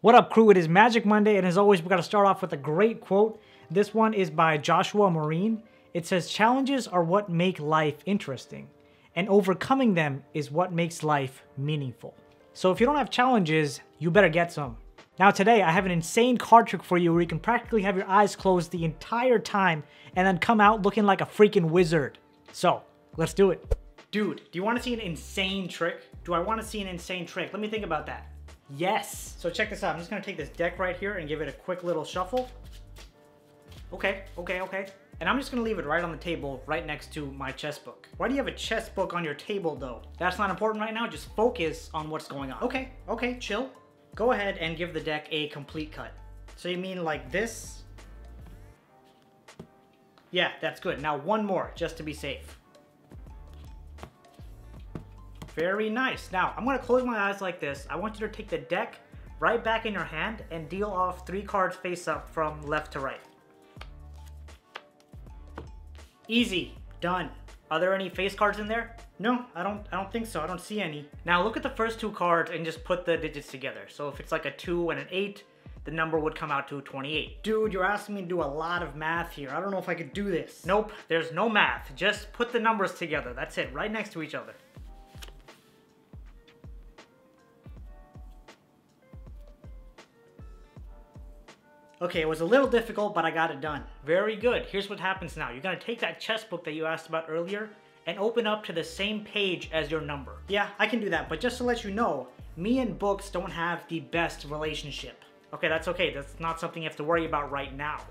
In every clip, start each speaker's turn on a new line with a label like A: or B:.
A: What up, crew? It is Magic Monday, and as always, we got to start off with a great quote. This one is by Joshua Marine. It says, "Challenges are what make life interesting, and overcoming them is what makes life meaningful." So if you don't have challenges, you better get some. Now today, I have an insane card trick for you where you can practically have your eyes closed the entire time and then come out looking like a freaking wizard. So, let's do it. Dude, do you want to see an insane trick? Do I want to see an insane trick? Let me think about that. Yes. So check this out. I'm just going to take this deck right here and give it a quick little shuffle. Okay. And I'm just going to leave it right on the table right next to my chess book. Why do you have a chess book on your table though? That's not important right now. Just focus on what's going on. Okay, chill. Go ahead and give the deck a complete cut. So you mean like this? Yeah, that's good. Now one more, just to be safe. Very nice. Now, I'm going to close my eyes like this. I want you to take the deck right back in your hand and deal off 3 cards face up from left to right. Easy. Done. Are there any face cards in there? No, I don't think so. I don't see any. Now look at the first 2 cards and just put the digits together. So if it's like a 2 and an 8, the number would come out to 28. Dude, you're asking me to do a lot of math here. I don't know if I could do this. Nope, there's no math. Just put the numbers together. That's it, right next to each other. Okay, it was a little difficult, but I got it done. Very good. Here's what happens now. You're gonna take that chess book that you asked about earlier and open up to the same page as your number. Yeah, I can do that, but just to let you know, me and books don't have the best relationship. Okay, that's okay. That's not something you have to worry about right now.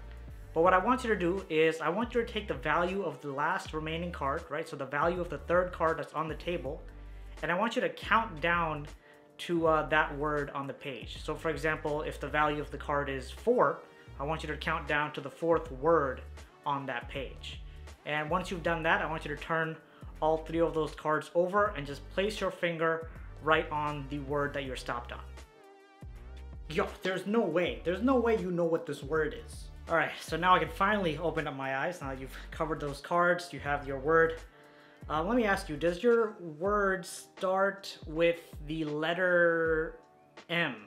A: But what I want you to do is I want you to take the value of the last remaining card, right? So the value of the 3rd card that's on the table, and I want you to count down to that word on the page. So for example, if the value of the card is 4, I want you to count down to the 4th word on that page. And once you've done that, I want you to turn all 3 of those cards over and just place your finger right on the word that you're stopped on. Yo, there's no way you know what this word is. All right, so now I can finally open up my eyes. Now you've covered those cards, you have your word. Let me ask you, does your word start with the letter M?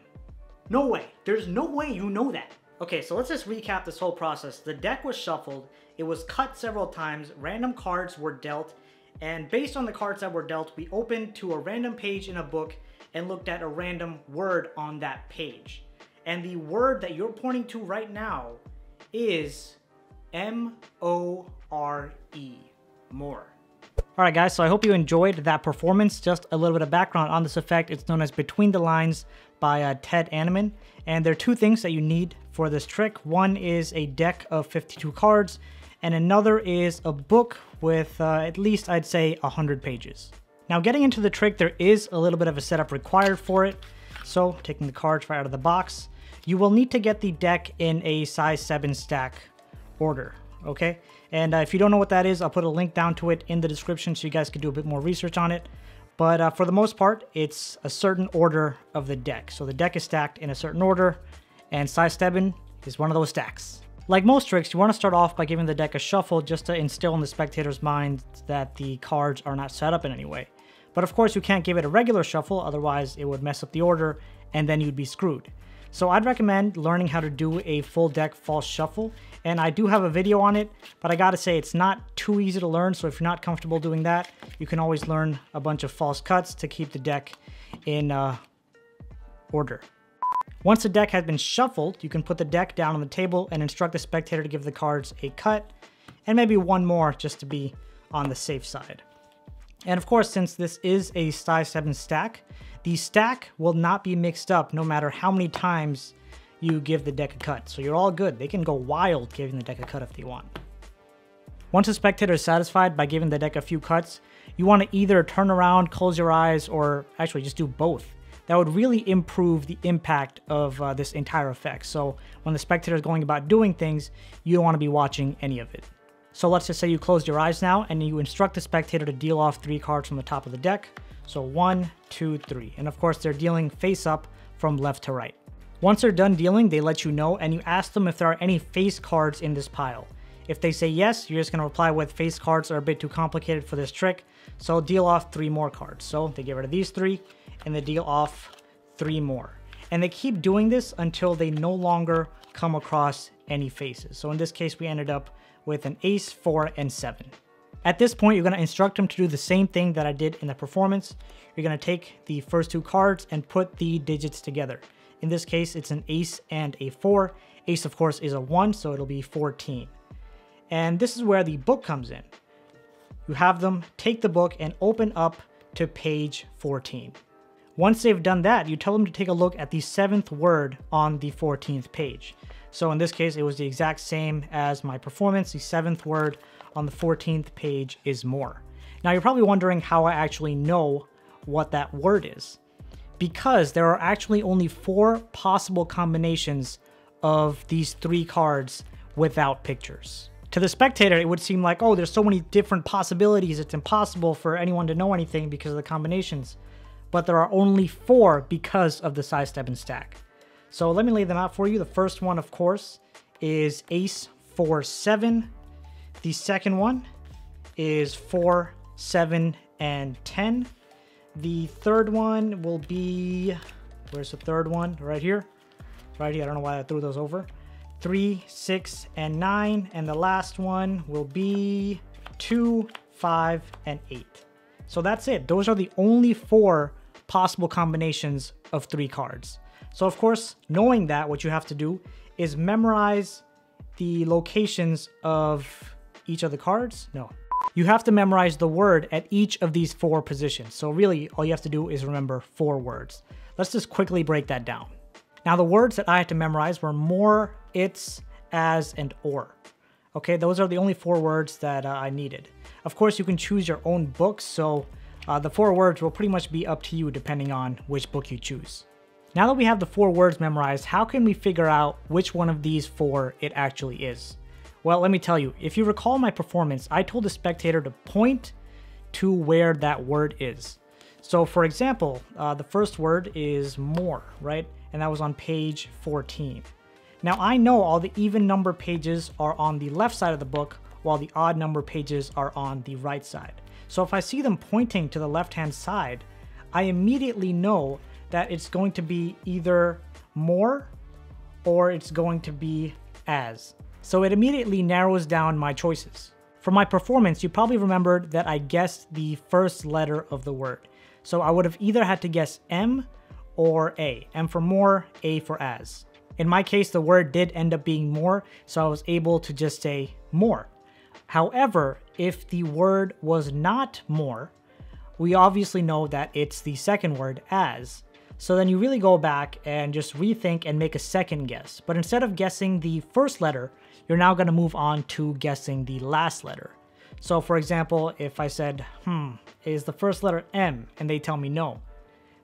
A: No way. There's no way you know that. Okay, so let's just recap this whole process. The deck was shuffled, it was cut several times, random cards were dealt, and based on the cards that were dealt, we opened to a random page in a book and looked at a random word on that page. And the word that you're pointing to right now is M-O-R-E, more. Alright guys, so I hope you enjoyed that performance. Just a little bit of background on this effect. It's known as Between the Lines by Ted Animan. And there are 2 things that you need for this trick. One is a deck of 52 cards, and another is a book with at least, I'd say, 100 pages. Now getting into the trick, there is a little bit of a setup required for it. So taking the cards right out of the box, you will need to get the deck in a size 7 stack order. Okay, and if you don't know what that is, I'll put a link down to it in the description so you guys can do a bit more research on it. But for the most part, it's a certain order of the deck. So the deck is stacked in a certain order, and size 7 is one of those stacks. Like most tricks, you want to start off by giving the deck a shuffle just to instill in the spectator's mind that the cards are not set up in any way. But of course, you can't give it a regular shuffle, otherwise it would mess up the order, and then you'd be screwed. So I'd recommend learning how to do a full deck false shuffle, and I do have a video on it, but I gotta say it's not too easy to learn, so if you're not comfortable doing that, you can always learn a bunch of false cuts to keep the deck in order. Once the deck has been shuffled, you can put the deck down on the table and instruct the spectator to give the cards a cut, and maybe one more just to be on the safe side. And of course, since this is a size 7 stack, the stack will not be mixed up no matter how many times you give the deck a cut. So you're all good. They can go wild giving the deck a cut if they want. Once the spectator is satisfied by giving the deck a few cuts, you want to either turn around, close your eyes, or actually just do both. That would really improve the impact of this entire effect. So when the spectator is going about doing things, you don't want to be watching any of it. So let's just say you close your eyes now and you instruct the spectator to deal off 3 cards from the top of the deck. So 1, 2, 3. And of course, they're dealing face up from left to right. Once they're done dealing, they let you know and you ask them if there are any face cards in this pile. If they say yes, you're just going to reply with face cards are a bit too complicated for this trick, so deal off 3 more cards. So they get rid of these 3 and they deal off 3 more. And they keep doing this until they no longer come across any faces. So in this case, we ended up with an ace, 4, and 7. At this point, you're going to instruct them to do the same thing that I did in the performance. You're going to take the first 2 cards and put the digits together. In this case, it's an ace and a 4. Ace, of course, is a 1, so it'll be 14. And this is where the book comes in. You have them take the book and open up to page 14. Once they've done that, you tell them to take a look at the 7th word on the 14th page. So in this case, it was the exact same as my performance. The 7th word on the 14th page is more. Now you're probably wondering how I actually know what that word is. Because there are actually only 4 possible combinations of these 3 cards without pictures. To the spectator, it would seem like, oh, there's so many different possibilities, it's impossible for anyone to know anything because of the combinations. But there are only 4 because of the side step and stack. So let me lay them out for you. The first one, of course, is ace, 4, 7. The second one is 4, 7, and 10. The third one will be, where's the third one? Right here. Right here. I don't know why I threw those over. 3, 6, and 9. And the last one will be 2, 5, and 8. So that's it. Those are the only 4 possible combinations of 3 cards. So of course, knowing that, what you have to do is memorize the locations of each of the cards. No. You have to memorize the word at each of these 4 positions. So really, all you have to do is remember 4 words. Let's just quickly break that down. Now, the words that I had to memorize were more, it's, as, and or. Okay, those are the only 4 words that I needed. Of course, you can choose your own books, so the 4 words will pretty much be up to you depending on which book you choose. Now that we have the 4 words memorized, how can we figure out which one of these 4 it actually is? Well, let me tell you, if you recall my performance, I told the spectator to point to where that word is. So for example, the first word is more, right? And that was on page 14. Now I know all the even number pages are on the left side of the book, while the odd number pages are on the right side. So if I see them pointing to the left-hand side, I immediately know that it's going to be either more or it's going to be as. So it immediately narrows down my choices. For my performance, you probably remembered that I guessed the first letter of the word. So I would have either had to guess M or A. M for more, A for as. In my case, the word did end up being more, so I was able to just say more. However, if the word was not more, we obviously know that it's the second word, as. So then you really go back and just rethink and make a second guess. But instead of guessing the first letter, you're now going to move on to guessing the last letter. So for example, if I said, is the first letter M, and they tell me no,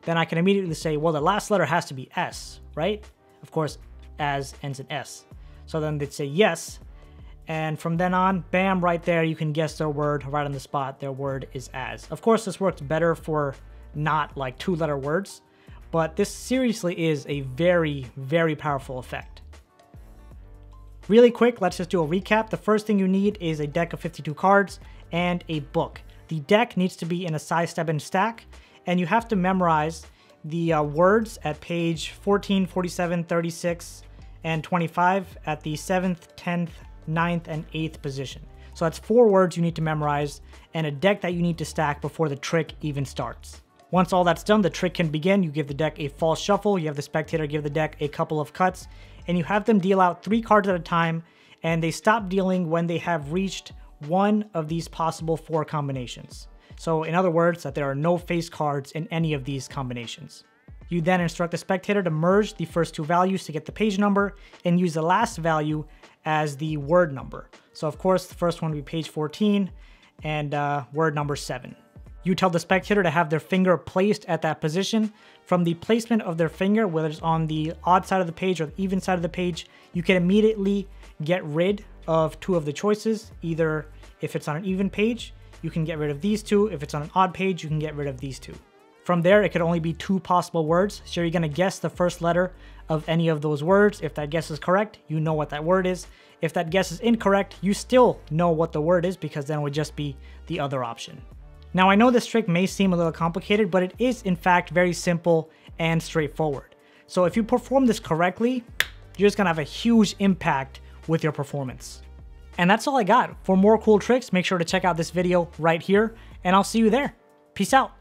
A: then I can immediately say, well, the last letter has to be S, right? Of course, as ends in S. So then they'd say yes, and from then on, bam, right there, you can guess their word right on the spot. Their word is as. Of course, this works better for not like 2-letter words, but this seriously is a very, very powerful effect. Really quick, let's just do a recap. The first thing you need is a deck of 52 cards and a book. The deck needs to be in a size step and stack, and you have to memorize the words at page 14, 47, 36, and 25 at the 7th, 10th, 9th, and 8th position. So that's 4 words you need to memorize and a deck that you need to stack before the trick even starts. Once all that's done, the trick can begin. You give the deck a false shuffle, you have the spectator give the deck a couple of cuts, and you have them deal out 3 cards at a time, and they stop dealing when they have reached one of these possible 4 combinations. So in other words, that there are no face cards in any of these combinations. You then instruct the spectator to merge the first 2 values to get the page number and use the last value as the word number. So of course, the first one will be page 14 and word number 7. You tell the spectator to have their finger placed at that position. From the placement of their finger, whether it's on the odd side of the page or the even side of the page, you can immediately get rid of 2 of the choices. Either if it's on an even page, you can get rid of these 2. If it's on an odd page, you can get rid of these 2. From there, it could only be 2 possible words. So you're going to guess the first letter of any of those words. If that guess is correct, you know what that word is. If that guess is incorrect, you still know what the word is because then it would just be the other option. Now I know this trick may seem a little complicated, but it is in fact very simple and straightforward. So if you perform this correctly, you're just gonna have a huge impact with your performance. And that's all I got. For more cool tricks, make sure to check out this video right here, and I'll see you there. Peace out.